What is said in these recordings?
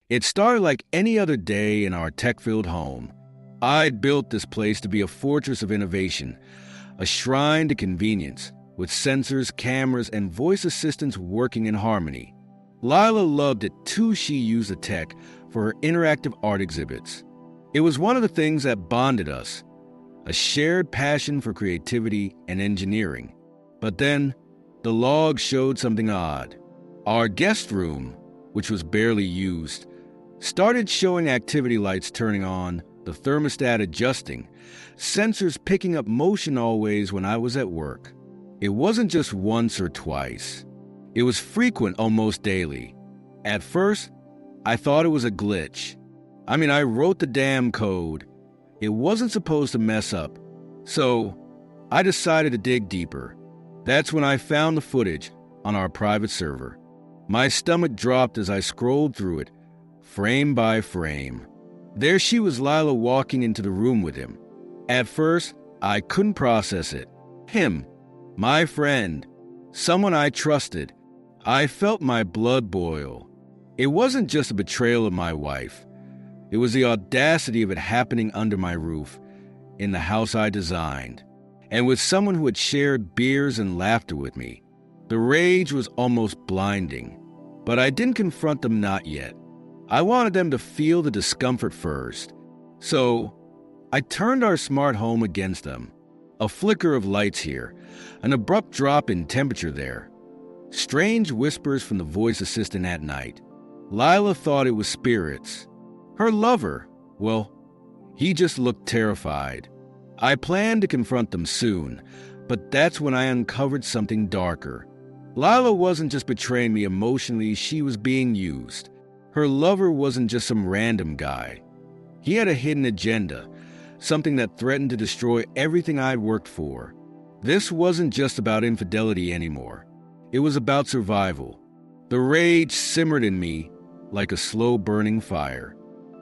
It started like any other day in our tech-filled home. I'd built this place to be a fortress of innovation, a shrine to convenience, with sensors, cameras, and voice assistants working in harmony. Lila loved it too. She used the tech for her interactive art exhibits. It was one of the things that bonded us, a shared passion for creativity and engineering. But then, the log showed something odd. Our guest room, which was barely used, started showing activity lights turning on, the thermostat adjusting, sensors picking up motion always when I was at work. It wasn't just once or twice. It was frequent, almost daily. At first, I thought it was a glitch. I wrote the damn code. It wasn't supposed to mess up. So, I decided to dig deeper. That's when I found the footage on our private server. My stomach dropped as I scrolled through it, frame by frame. There she was, Lila, walking into the room with him. At first, I couldn't process it. Him, my friend, someone I trusted. I felt my blood boil. It wasn't just a betrayal of my wife. It was the audacity of it happening under my roof, in the house I designed, and with someone who had shared beers and laughter with me. The rage was almost blinding, but I didn't confront them, not yet. I wanted them to feel the discomfort first. So, I turned our smart home against them. A flicker of lights here, an abrupt drop in temperature there. Strange whispers from the voice assistant at night. Lila thought it was spirits. Her lover, well, he just looked terrified. I planned to confront them soon, but that's when I uncovered something darker. Lila wasn't just betraying me emotionally, she was being used. Her lover wasn't just some random guy. He had a hidden agenda, something that threatened to destroy everything I'd worked for. This wasn't just about infidelity anymore. It was about survival. The rage simmered in me like a slow-burning fire.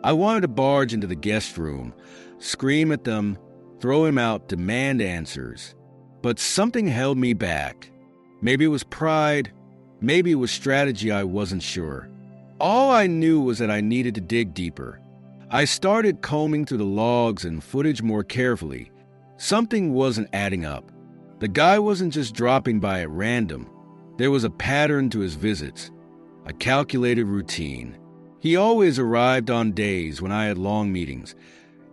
I wanted to barge into the guest room, scream at them, throw him out, demand answers. But something held me back. Maybe it was pride, maybe it was strategy, I wasn't sure. All I knew was that I needed to dig deeper. I started combing through the logs and footage more carefully. Something wasn't adding up. The guy wasn't just dropping by at random. There was a pattern to his visits, a calculated routine. He always arrived on days when I had long meetings,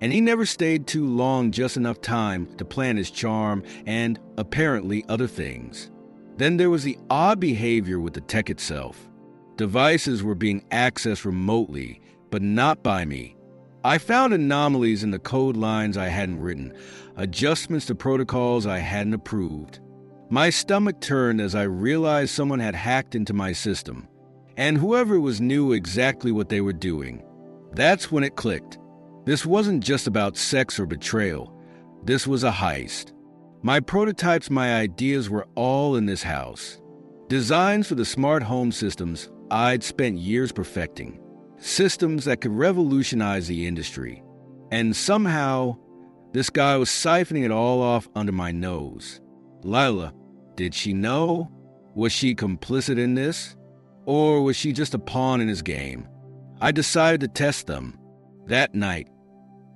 and he never stayed too long, just enough time to plan his charm and, apparently, other things. Then there was the odd behavior with the tech itself. Devices were being accessed remotely, but not by me. I found anomalies in the code lines I hadn't written, adjustments to protocols I hadn't approved. My stomach turned as I realized someone had hacked into my system, and whoever it was knew exactly what they were doing. That's when it clicked. This wasn't just about sex or betrayal. This was a heist. My prototypes, my ideas were all in this house. Designs for the smart home systems I'd spent years perfecting. Systems that could revolutionize the industry. And somehow, this guy was siphoning it all off under my nose. Lila, did she know? Was she complicit in this? Or was she just a pawn in his game? I decided to test them. That night,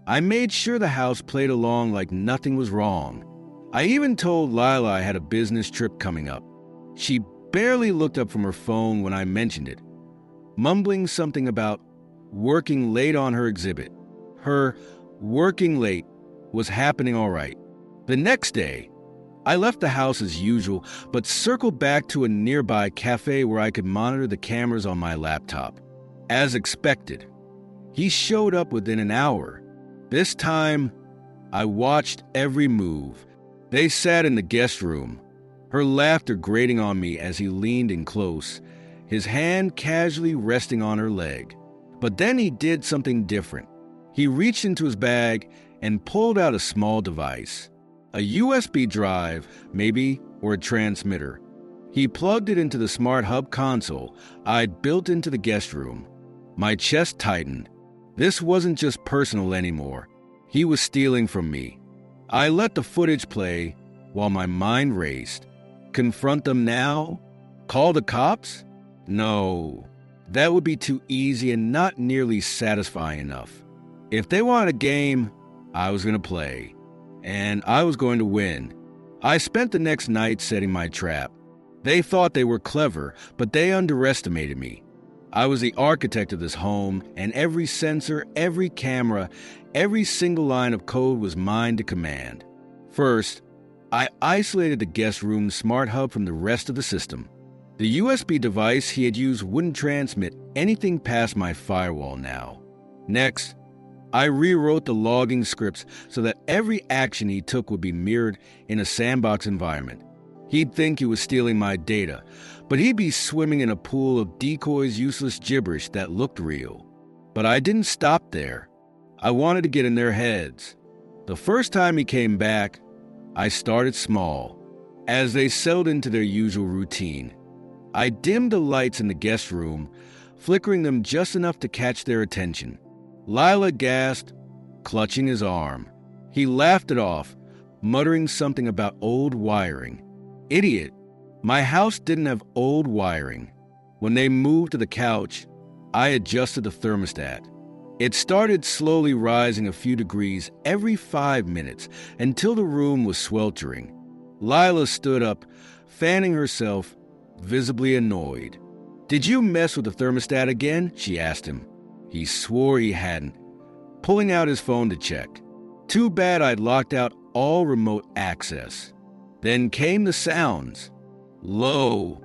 I made sure the house played along like nothing was wrong. I even told Lila I had a business trip coming up. She barely looked up from her phone when I mentioned it, mumbling something about working late on her exhibit. Her working late was happening all right. The next day, I left the house as usual, but circled back to a nearby cafe where I could monitor the cameras on my laptop. As expected, he showed up within an hour. This time, I watched every move. They sat in the guest room, her laughter grating on me as he leaned in close, his hand casually resting on her leg. But then he did something different. He reached into his bag and pulled out a small device. A USB drive, maybe, or a transmitter. He plugged it into the smart hub console I'd built into the guest room. My chest tightened. This wasn't just personal anymore. He was stealing from me. I let the footage play while my mind raced. Confront them now? Call the cops? No. That would be too easy and not nearly satisfying enough. If they wanted a game, I was going to play. And I was going to win. I spent the next night setting my trap. They thought they were clever, but they underestimated me. I was the architect of this home, and every sensor, every camera, every single line of code was mine to command. First, I isolated the guest room's smart hub from the rest of the system. The USB device he had used wouldn't transmit anything past my firewall now. Next, I rewrote the logging scripts so that every action he took would be mirrored in a sandbox environment. He'd think he was stealing my data, but he'd be swimming in a pool of decoys, useless gibberish that looked real. But I didn't stop there. I wanted to get in their heads. The first time he came back, I started small. As they settled into their usual routine, I dimmed the lights in the guest room, flickering them just enough to catch their attention. Lila gasped, clutching his arm. He laughed it off, muttering something about old wiring. Idiot. My house didn't have old wiring. When they moved to the couch, I adjusted the thermostat. It started slowly rising a few degrees every 5 minutes until the room was sweltering. Lila stood up, fanning herself, visibly annoyed. "Did you mess with the thermostat again?" she asked him. He swore he hadn't, pulling out his phone to check. Too bad I'd locked out all remote access. Then came the sounds. Low,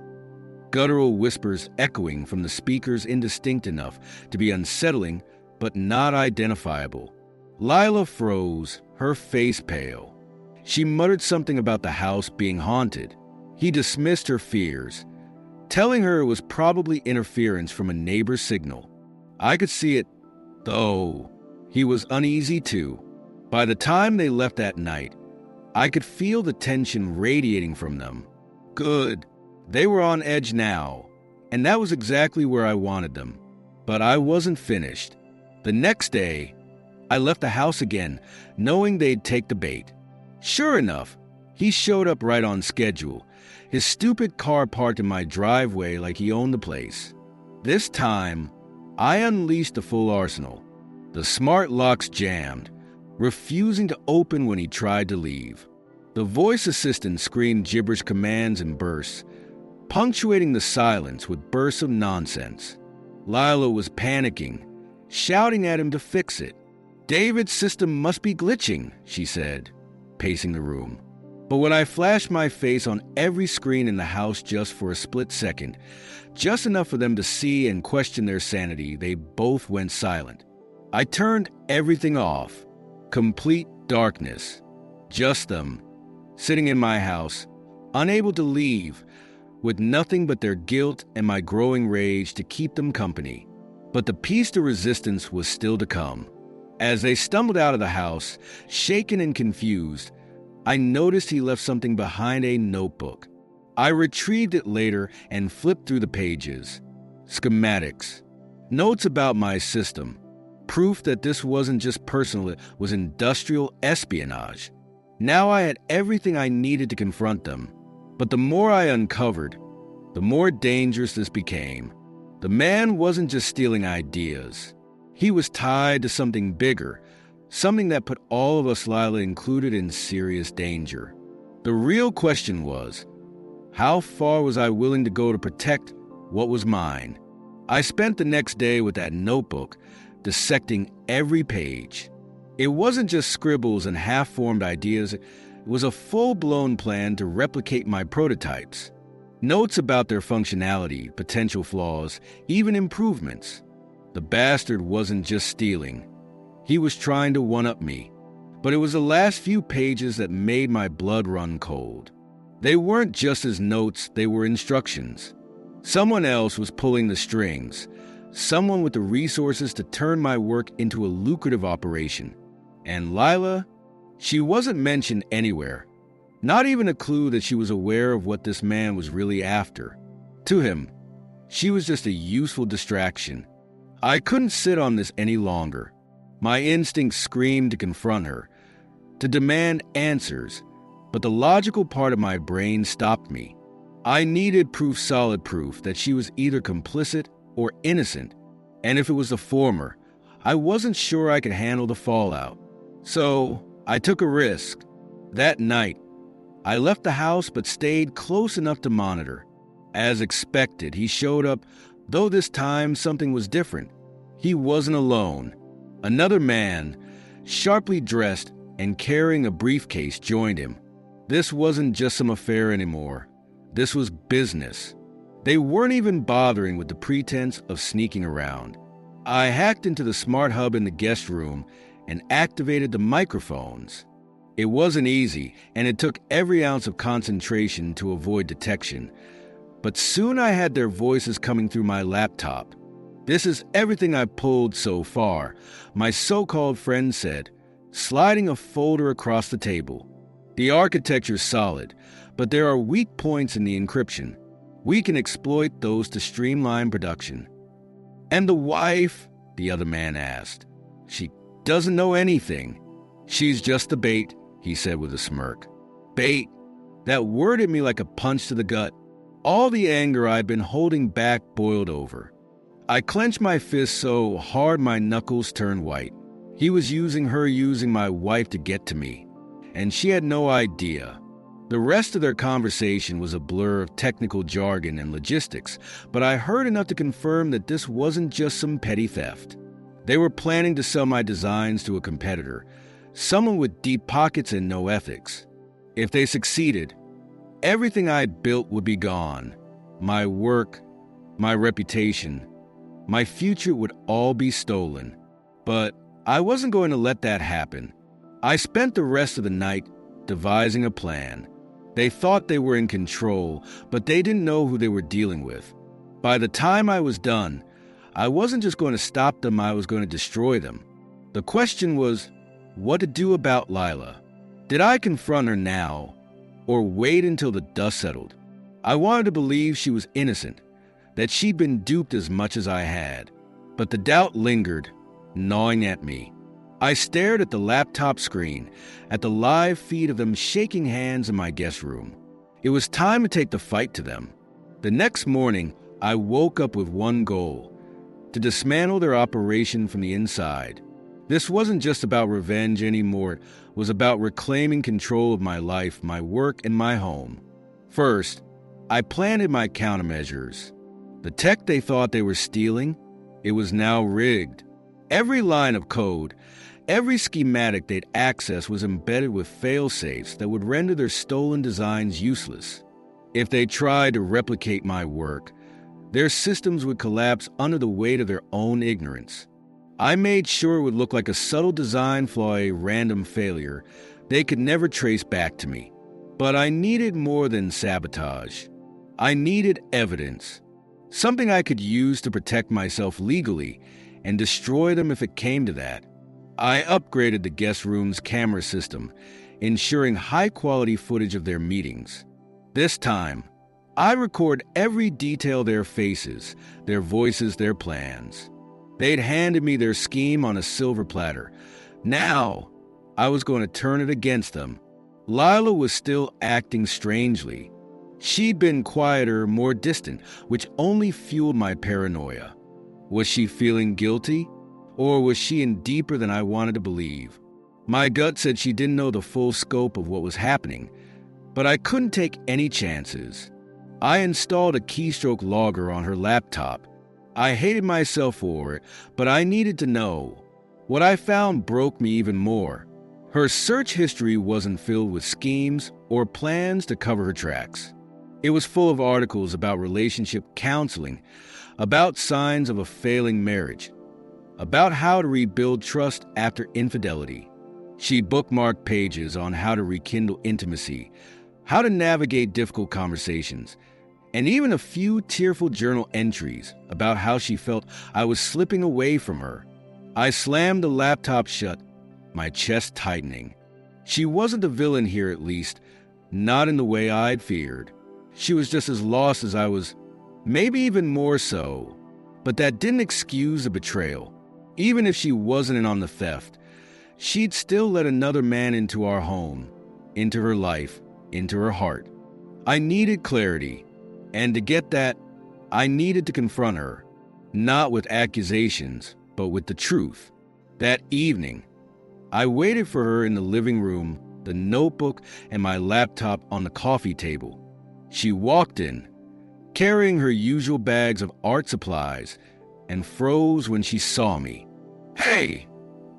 guttural whispers echoing from the speakers, indistinct enough to be unsettling but not identifiable. Lila froze, her face pale. She muttered something about the house being haunted. He dismissed her fears, telling her it was probably interference from a neighbor's signal. I could see it, though. He was uneasy too. By the time they left that night, I could feel the tension radiating from them. Good. They were on edge now, and that was exactly where I wanted them. But I wasn't finished. The next day, I left the house again, knowing they'd take the bait. Sure enough, he showed up right on schedule, his stupid car parked in my driveway like he owned the place. This time, I unleashed the full arsenal. The smart locks jammed, refusing to open when he tried to leave. The voice assistant screamed gibberish commands in bursts, punctuating the silence with bursts of nonsense. Lila was panicking, shouting at him to fix it. "David's system must be glitching," she said, pacing the room. But when I flashed my face on every screen in the house just for a split second, just enough for them to see and question their sanity, they both went silent. I turned everything off. Complete darkness. Just them, sitting in my house, unable to leave, with nothing but their guilt and my growing rage to keep them company. But the piece de resistance was still to come. As they stumbled out of the house, shaken and confused, I noticed he left something behind a notebook. I retrieved it later and flipped through the pages. Schematics. Notes about my system. Proof that this wasn't just personal, it was industrial espionage. Now I had everything I needed to confront them. But the more I uncovered, the more dangerous this became. The man wasn't just stealing ideas. He was tied to something bigger, something that put all of us, Lila included, in serious danger. The real question was, how far was I willing to go to protect what was mine? I spent the next day with that notebook, dissecting every page. It wasn't just scribbles and half-formed ideas. It was a full-blown plan to replicate my prototypes. Notes about their functionality, potential flaws, even improvements. The bastard wasn't just stealing. He was trying to one-up me. But it was the last few pages that made my blood run cold. They weren't just his notes, they were instructions. Someone else was pulling the strings. Someone with the resources to turn my work into a lucrative operation. And Lila, she wasn't mentioned anywhere. Not even a clue that she was aware of what this man was really after. To him, she was just a useful distraction. I couldn't sit on this any longer. My instincts screamed to confront her, to demand answers, but the logical part of my brain stopped me. I needed proof, solid proof, that she was either complicit or innocent, and if it was the former, I wasn't sure I could handle the fallout. So I took a risk. That night, I left the house but stayed close enough to monitor. As expected, he showed up, though this time something was different. He wasn't alone. Another man, sharply dressed and carrying a briefcase, joined him. This wasn't just some affair anymore. This was business. They weren't even bothering with the pretense of sneaking around. I hacked into the smart hub in the guest room and activated the microphones. It wasn't easy, and it took every ounce of concentration to avoid detection. But soon I had their voices coming through my laptop. "This is everything I've pulled so far," my so-called friend said, sliding a folder across the table. "The architecture's solid, but there are weak points in the encryption. We can exploit those to streamline production." "And the wife?" the other man asked. "She doesn't know anything." "She's just a bait," he said with a smirk. Bait. That word hit me like a punch to the gut. All the anger I'd been holding back boiled over. I clenched my fist so hard my knuckles turned white. He was using my wife to get to me, and she had no idea. The rest of their conversation was a blur of technical jargon and logistics, but I heard enough to confirm that this wasn't just some petty theft. They were planning to sell my designs to a competitor, someone with deep pockets and no ethics. If they succeeded, everything I'd built would be gone. My work, my reputation, my future would all be stolen. But I wasn't going to let that happen. I spent the rest of the night devising a plan. They thought they were in control, but they didn't know who they were dealing with. By the time I was done, I wasn't just going to stop them, I was going to destroy them. The question was, what to do about Lila? Did I confront her now, or wait until the dust settled? I wanted to believe she was innocent, that she'd been duped as much as I had. But the doubt lingered, gnawing at me. I stared at the laptop screen, at the live feed of them shaking hands in my guest room. It was time to take the fight to them. The next morning, I woke up with one goal: to dismantle their operation from the inside. This wasn't just about revenge anymore. It was about reclaiming control of my life, my work, and my home. First, I planted my countermeasures. The tech they thought they were stealing, it was now rigged. Every line of code, every schematic they'd access was embedded with fail-safes that would render their stolen designs useless. If they tried to replicate my work, their systems would collapse under the weight of their own ignorance. I made sure it would look like a subtle design flaw, a random failure they could never trace back to me. But I needed more than sabotage. I needed evidence, something I could use to protect myself legally and destroy them if it came to that. I upgraded the guest room's camera system, ensuring high-quality footage of their meetings. This time, I record every detail of their faces, their voices, their plans. They'd handed me their scheme on a silver platter. Now, I was going to turn it against them. Lila was still acting strangely. She'd been quieter, more distant, which only fueled my paranoia. Was she feeling guilty? Or was she in deeper than I wanted to believe? My gut said she didn't know the full scope of what was happening, but I couldn't take any chances. I installed a keystroke logger on her laptop. I hated myself for it, but I needed to know. What I found broke me even more. Her search history wasn't filled with schemes or plans to cover her tracks. It was full of articles about relationship counseling, about signs of a failing marriage, about how to rebuild trust after infidelity. She bookmarked pages on how to rekindle intimacy, how to navigate difficult conversations, and even a few tearful journal entries about how she felt I was slipping away from her. I slammed the laptop shut, my chest tightening. She wasn't the villain here, at least, not in the way I'd feared. She was just as lost as I was, maybe even more so. But that didn't excuse the betrayal. Even if she wasn't in on the theft, she'd still let another man into our home, into her life, into her heart. I needed clarity, and to get that, I needed to confront her. not with accusations, but with the truth. That evening, I waited for her in the living room, the notebook and my laptop on the coffee table. She walked in, carrying her usual bags of art supplies, and froze when she saw me. "Hey,"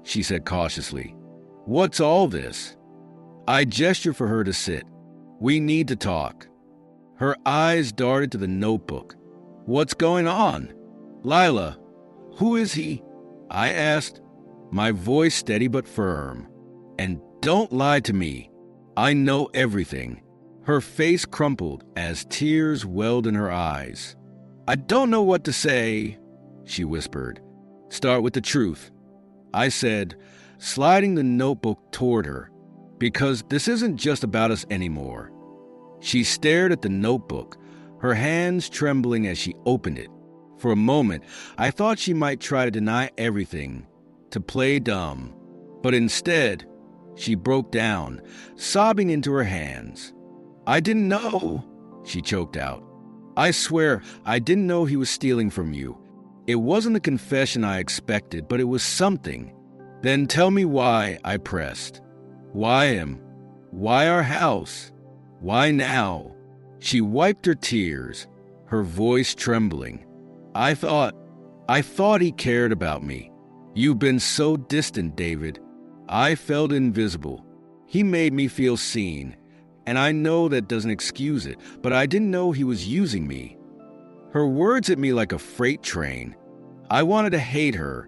she said cautiously, "what's all this?" I gestured for her to sit. "We need to talk." Her eyes darted to the notebook. "What's going on?" "Lila, who is he?" I asked, my voice steady but firm. "And don't lie to me. I know everything." Her face crumpled as tears welled in her eyes. "I don't know what to say," she whispered. "Start with the truth," I said, sliding the notebook toward her, "because this isn't just about us anymore." She stared at the notebook, her hands trembling as she opened it. For a moment, I thought she might try to deny everything, to play dumb. But instead, she broke down, sobbing into her hands. "I didn't know," she choked out. "I swear, I didn't know he was stealing from you. It wasn't the confession I expected, but it was something." "Then tell me why," I pressed. "Why him? Why our house? Why now?" She wiped her tears, her voice trembling. I thought he cared about me. You've been so distant, David. I felt invisible. He made me feel seen, and I know that doesn't excuse it, but I didn't know he was using me." Her words hit me like a freight train. I wanted to hate her,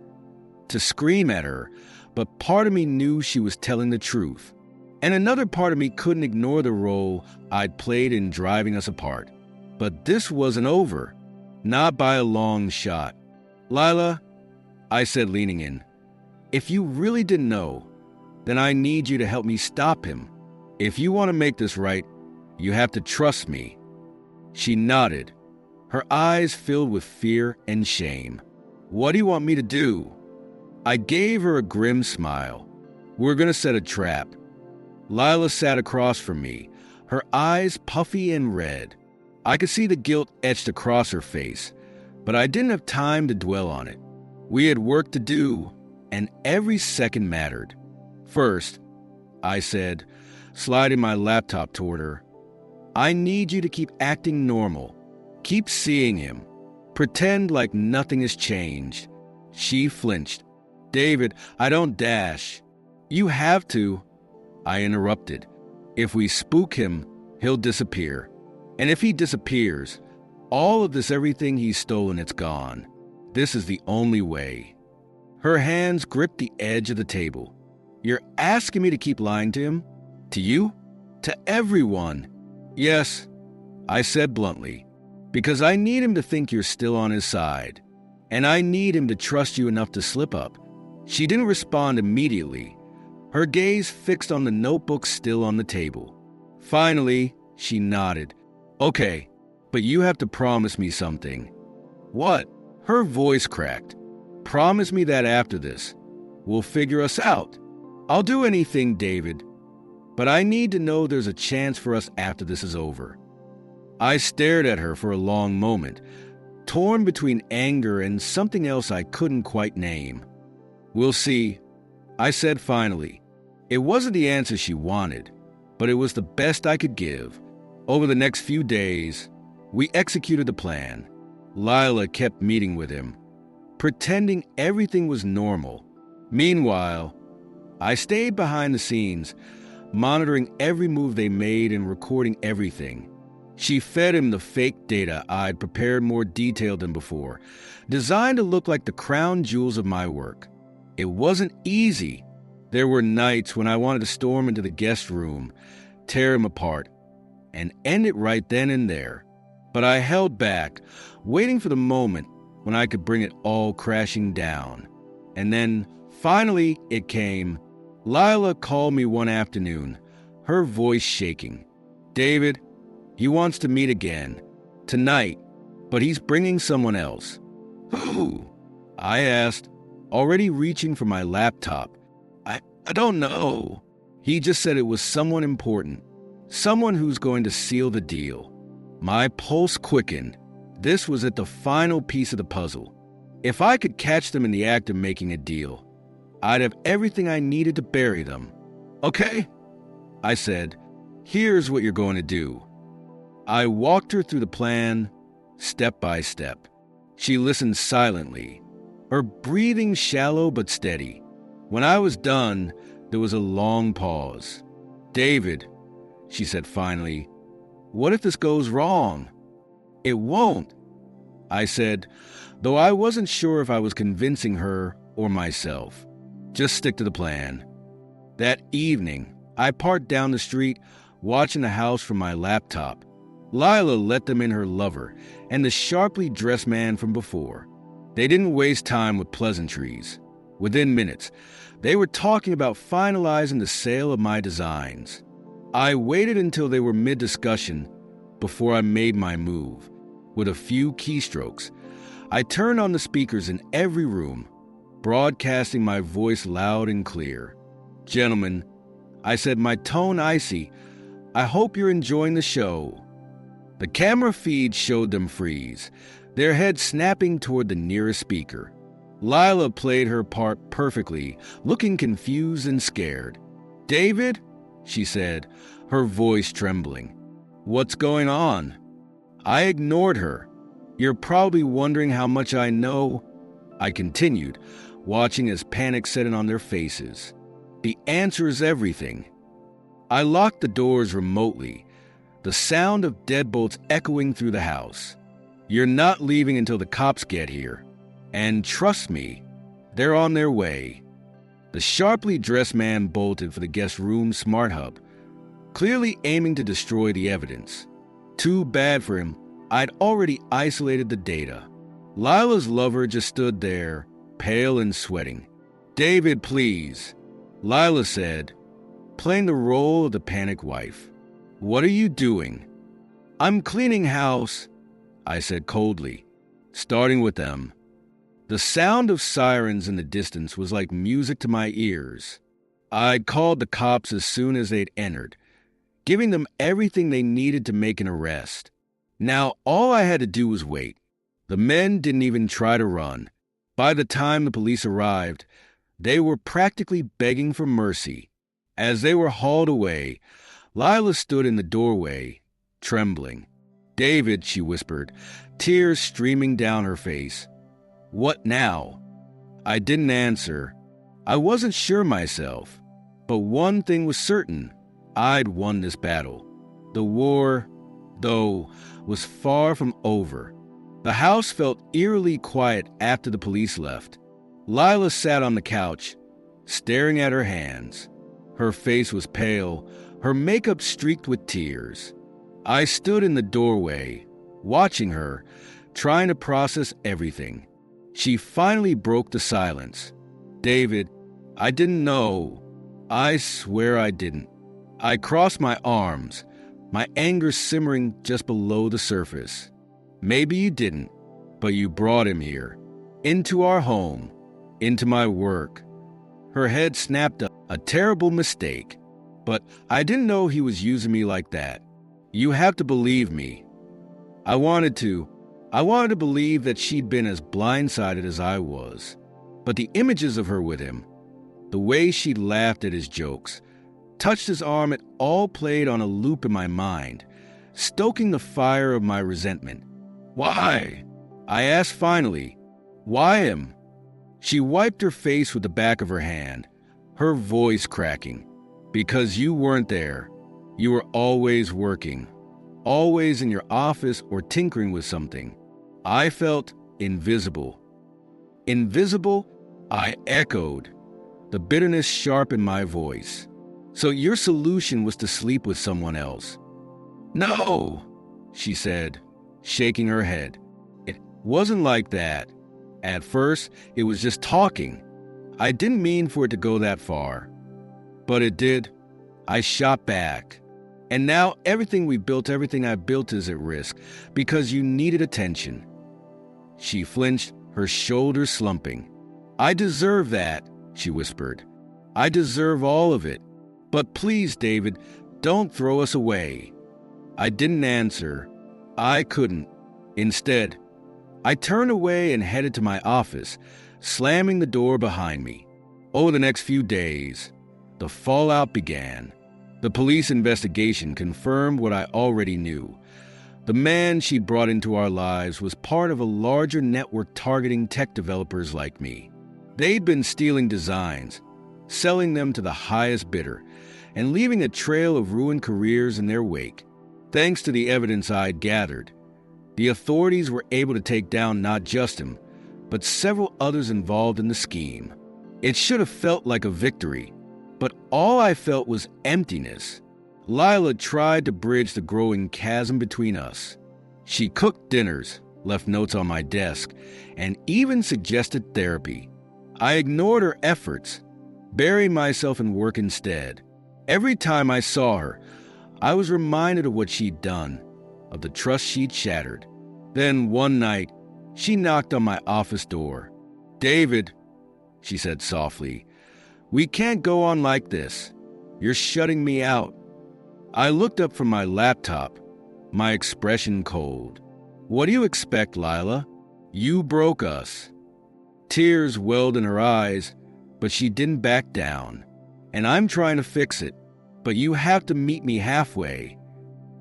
to scream at her, but part of me knew she was telling the truth. And another part of me couldn't ignore the role I'd played in driving us apart. But this wasn't over. Not by a long shot. "Lila," I said, leaning in, "if you really didn't know, then I need you to help me stop him. If you want to make this right, you have to trust me." She nodded, her eyes filled with fear and shame. "What do you want me to do?" I gave her a grim smile. "We're going to set a trap." Lila sat across from me, her eyes puffy and red. I could see the guilt etched across her face, but I didn't have time to dwell on it. We had work to do, and every second mattered. "First," I said, sliding my laptop toward her, "I need you to keep acting normal. Keep seeing him. Pretend like nothing has changed." She flinched. "David, I don't dash." "You have to," I interrupted. "If we spook him, he'll disappear. And if he disappears, all of this everything he's stolen, it's gone. This is the only way." Her hands gripped the edge of the table. "You're asking me to keep lying to him? To you? To everyone?" "Yes," I said bluntly, "because I need him to think you're still on his side. And I need him to trust you enough to slip up." She didn't respond immediately, her gaze fixed on the notebook still on the table. Finally, she nodded. "Okay, but you have to promise me something." "What?" Her voice cracked. "Promise me that after this, we'll figure us out. I'll do anything, David, but I need to know there's a chance for us after this is over." I stared at her for a long moment, torn between anger and something else I couldn't quite name. "We'll see," I said finally. It wasn't the answer she wanted, but it was the best I could give. Over the next few days, we executed the plan. Lila kept meeting with him, pretending everything was normal. Meanwhile, I stayed behind the scenes, monitoring every move they made and recording everything. She fed him the fake data I'd prepared more detailed than before, designed to look like the crown jewels of my work. It wasn't easy. There were nights when I wanted to storm into the guest room, tear him apart, and end it right then and there. But I held back, waiting for the moment when I could bring it all crashing down. And then, finally, it came. Lila called me one afternoon, her voice shaking. "David, he wants to meet again. Tonight. But he's bringing someone else." "Who?" I asked, already reaching for my laptop. I don't know. He just said it was someone important. Someone who's going to seal the deal." My pulse quickened. This was at the final piece of the puzzle. If I could catch them in the act of making a deal, I'd have everything I needed to bury them. Okay? I said, here's what you're going to do. I walked her through the plan, step by step. She listened silently, her breathing shallow but steady. When I was done, there was a long pause. David, she said finally, what if this goes wrong? It won't, I said, though I wasn't sure if I was convincing her or myself. Just stick to the plan. That evening, I parked down the street, watching the house from my laptop. Lila let them in her lover and the sharply dressed man from before. They didn't waste time with pleasantries. Within minutes, they were talking about finalizing the sale of my designs. I waited until they were mid-discussion before I made my move. With a few keystrokes, I turned on the speakers in every room, broadcasting my voice loud and clear. Gentlemen, I said, my tone icy, I hope you're enjoying the show. The camera feed showed them freeze, their heads snapping toward the nearest speaker. Lila played her part perfectly, looking confused and scared. David, she said, her voice trembling. What's going on? I ignored her. You're probably wondering how much I know, I continued, watching as panic set in on their faces. The answer is everything. I locked the doors remotely, the sound of deadbolts echoing through the house. You're not leaving until the cops get here. And trust me, they're on their way. The sharply dressed man bolted for the guest room's smart hub, clearly aiming to destroy the evidence. Too bad for him, I'd already isolated the data. Lila's lover just stood there, pale and sweating. David, please, Lila said, playing the role of the panicked wife. What are you doing? I'm cleaning house, I said coldly, starting with them. The sound of sirens in the distance was like music to my ears. I'd called the cops as soon as they'd entered, giving them everything they needed to make an arrest. Now all I had to do was wait. The men didn't even try to run. By the time the police arrived, they were practically begging for mercy. As they were hauled away, Lila stood in the doorway, trembling. David, she whispered, tears streaming down her face. What now? I didn't answer. I wasn't sure myself. But one thing was certain. I'd won this battle. The war, though, was far from over. The house felt eerily quiet after the police left. Lila sat on the couch, staring at her hands. Her face was pale, her makeup streaked with tears. I stood in the doorway, watching her, trying to process everything. She finally broke the silence. David, I didn't know. I swear I didn't. I crossed my arms, my anger simmering just below the surface. Maybe you didn't, but you brought him here, into our home, into my work. Her head snapped up. A terrible mistake. But I didn't know he was using me like that. You have to believe me. I wanted to believe that she'd been as blindsided as I was. But the images of her with him, the way she laughed at his jokes, touched his arm, it all played on a loop in my mind, stoking the fire of my resentment. Why? I asked finally. Why him? She wiped her face with the back of her hand, her voice cracking. Because you weren't there. You were always working, always in your office or tinkering with something. I felt invisible. Invisible? I echoed, the bitterness sharp in my voice. So your solution was to sleep with someone else? No, she said, shaking her head. It wasn't like that. At first, it was just talking. I didn't mean for it to go that far. But it did. I shot back. And now everything we built, everything I built is at risk because you needed attention. She flinched, her shoulders slumping. I deserve that, she whispered. I deserve all of it. But please, David, don't throw us away. I didn't answer. I couldn't. Instead, I turned away and headed to my office, slamming the door behind me. Over the next few days, the fallout began. The police investigation confirmed what I already knew. The man she'd brought into our lives was part of a larger network targeting tech developers like me. They'd been stealing designs, selling them to the highest bidder, and leaving a trail of ruined careers in their wake. Thanks to the evidence I'd gathered, the authorities were able to take down not just him, but several others involved in the scheme. It should have felt like a victory, but all I felt was emptiness. Lila tried to bridge the growing chasm between us. She cooked dinners, left notes on my desk, and even suggested therapy. I ignored her efforts, burying myself in work instead. Every time I saw her, I was reminded of what she'd done, of the trust she'd shattered. Then one night, she knocked on my office door. "David," she said softly, "we can't go on like this. You're shutting me out." I looked up from my laptop, my expression cold. "What do you expect, Lila? You broke us." Tears welled in her eyes, but she didn't back down. "And I'm trying to fix it, but you have to meet me halfway."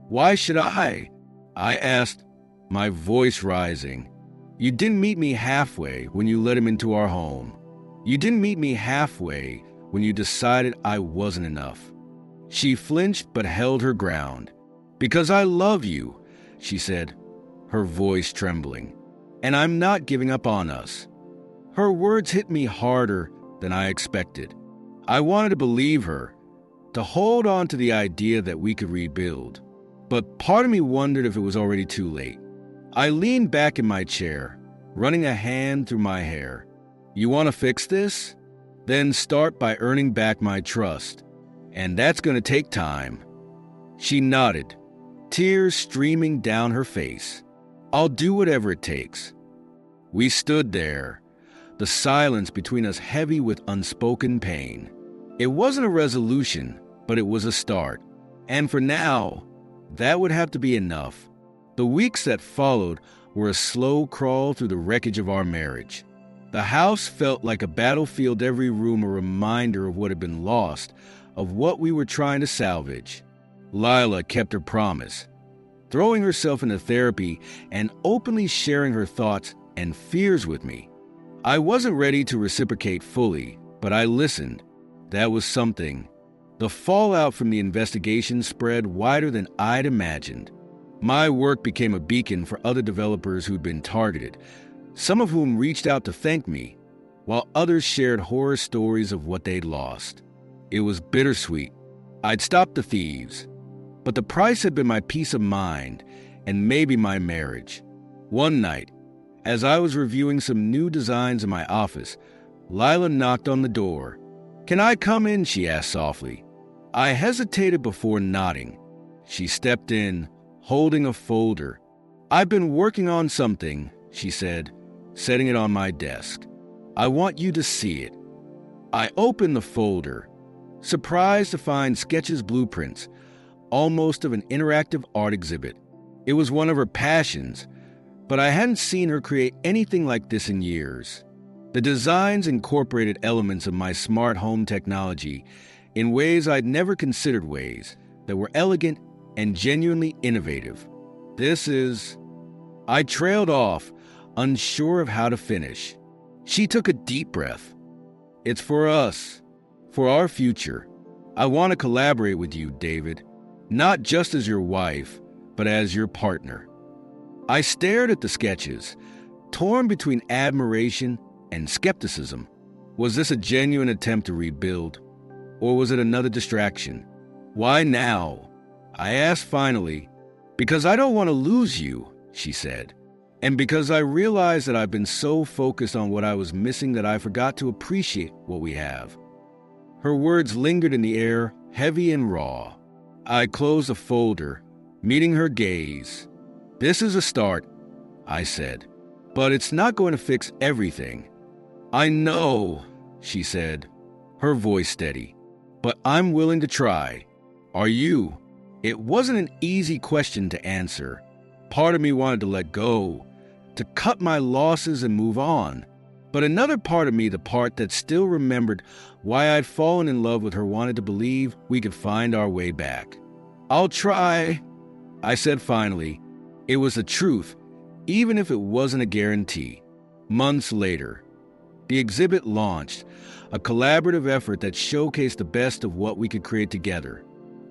"Why should I?" I asked, my voice rising. "You didn't meet me halfway when you let him into our home. You didn't meet me halfway when you decided I wasn't enough." She flinched but held her ground. "Because I love you," she said, her voice trembling. "And I'm not giving up on us." Her words hit me harder than I expected. I wanted to believe her, to hold on to the idea that we could rebuild. But part of me wondered if it was already too late. I leaned back in my chair, running a hand through my hair. "You want to fix this? Then start by earning back my trust. And that's going to take time." She nodded, tears streaming down her face. "I'll do whatever it takes." We stood there, the silence between us heavy with unspoken pain. It wasn't a resolution, but it was a start. And for now, that would have to be enough. The weeks that followed were a slow crawl through the wreckage of our marriage. The house felt like a battlefield, every room a reminder of what had been lost, of what we were trying to salvage. Lila kept her promise, throwing herself into therapy and openly sharing her thoughts and fears with me. I wasn't ready to reciprocate fully, but I listened. That was something. The fallout from the investigation spread wider than I'd imagined. My work became a beacon for other developers who'd been targeted, some of whom reached out to thank me, while others shared horror stories of what they'd lost. It was bittersweet. I'd stopped the thieves, but the price had been my peace of mind and maybe my marriage. One night, as I was reviewing some new designs in my office, Lila knocked on the door. "Can I come in?" she asked softly. I hesitated before nodding. She stepped in, holding a folder. "I've been working on something," she said, setting it on my desk. "I want you to see it." I opened the folder, surprised to find sketches, blueprints, almost of an interactive art exhibit. It was one of her passions, but I hadn't seen her create anything like this in years. The designs incorporated elements of my smart home technology in ways I'd never considered, ways that were elegant and genuinely innovative. I trailed off, unsure of how to finish. She took a deep breath. "It's for us, for our future. I want to collaborate with you, David, not just as your wife, but as your partner." I stared at the sketches, torn between admiration and skepticism. Was this a genuine attempt to rebuild, or was it another distraction? "Why now?" I asked finally. "Because I don't want to lose you," she said. "And because I realized that I've been so focused on what I was missing that I forgot to appreciate what we have." Her words lingered in the air, heavy and raw. I closed the folder, meeting her gaze. "This is a start," I said, "but it's not going to fix everything." "I know," she said, her voice steady, "but I'm willing to try. Are you?" It wasn't an easy question to answer. Part of me wanted to let go, to cut my losses and move on. But another part of me, the part that still remembered why I'd fallen in love with her, wanted to believe we could find our way back. "I'll try," I said finally. It was the truth, even if it wasn't a guarantee. Months later, the exhibit launched, a collaborative effort that showcased the best of what we could create together.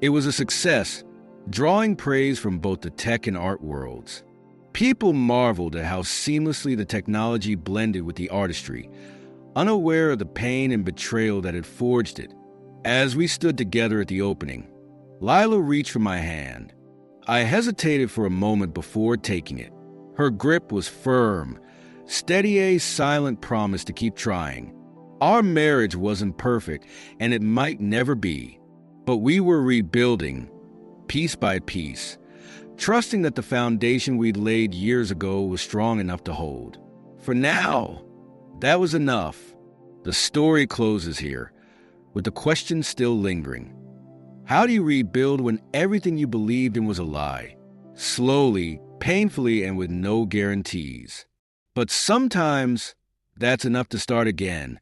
It was a success, drawing praise from both the tech and art worlds. People marveled at how seamlessly the technology blended with the artistry, unaware of the pain and betrayal that had forged it. As we stood together at the opening, Lila reached for my hand. I hesitated for a moment before taking it. Her grip was firm, steady, a silent promise to keep trying. Our marriage wasn't perfect, and it might never be, but we were rebuilding, piece by piece, trusting that the foundation we'd laid years ago was strong enough to hold. For now, that was enough. The story closes here, with the question still lingering. How do you rebuild when everything you believed in was a lie? Slowly, painfully, and with no guarantees. But sometimes that's enough to start again.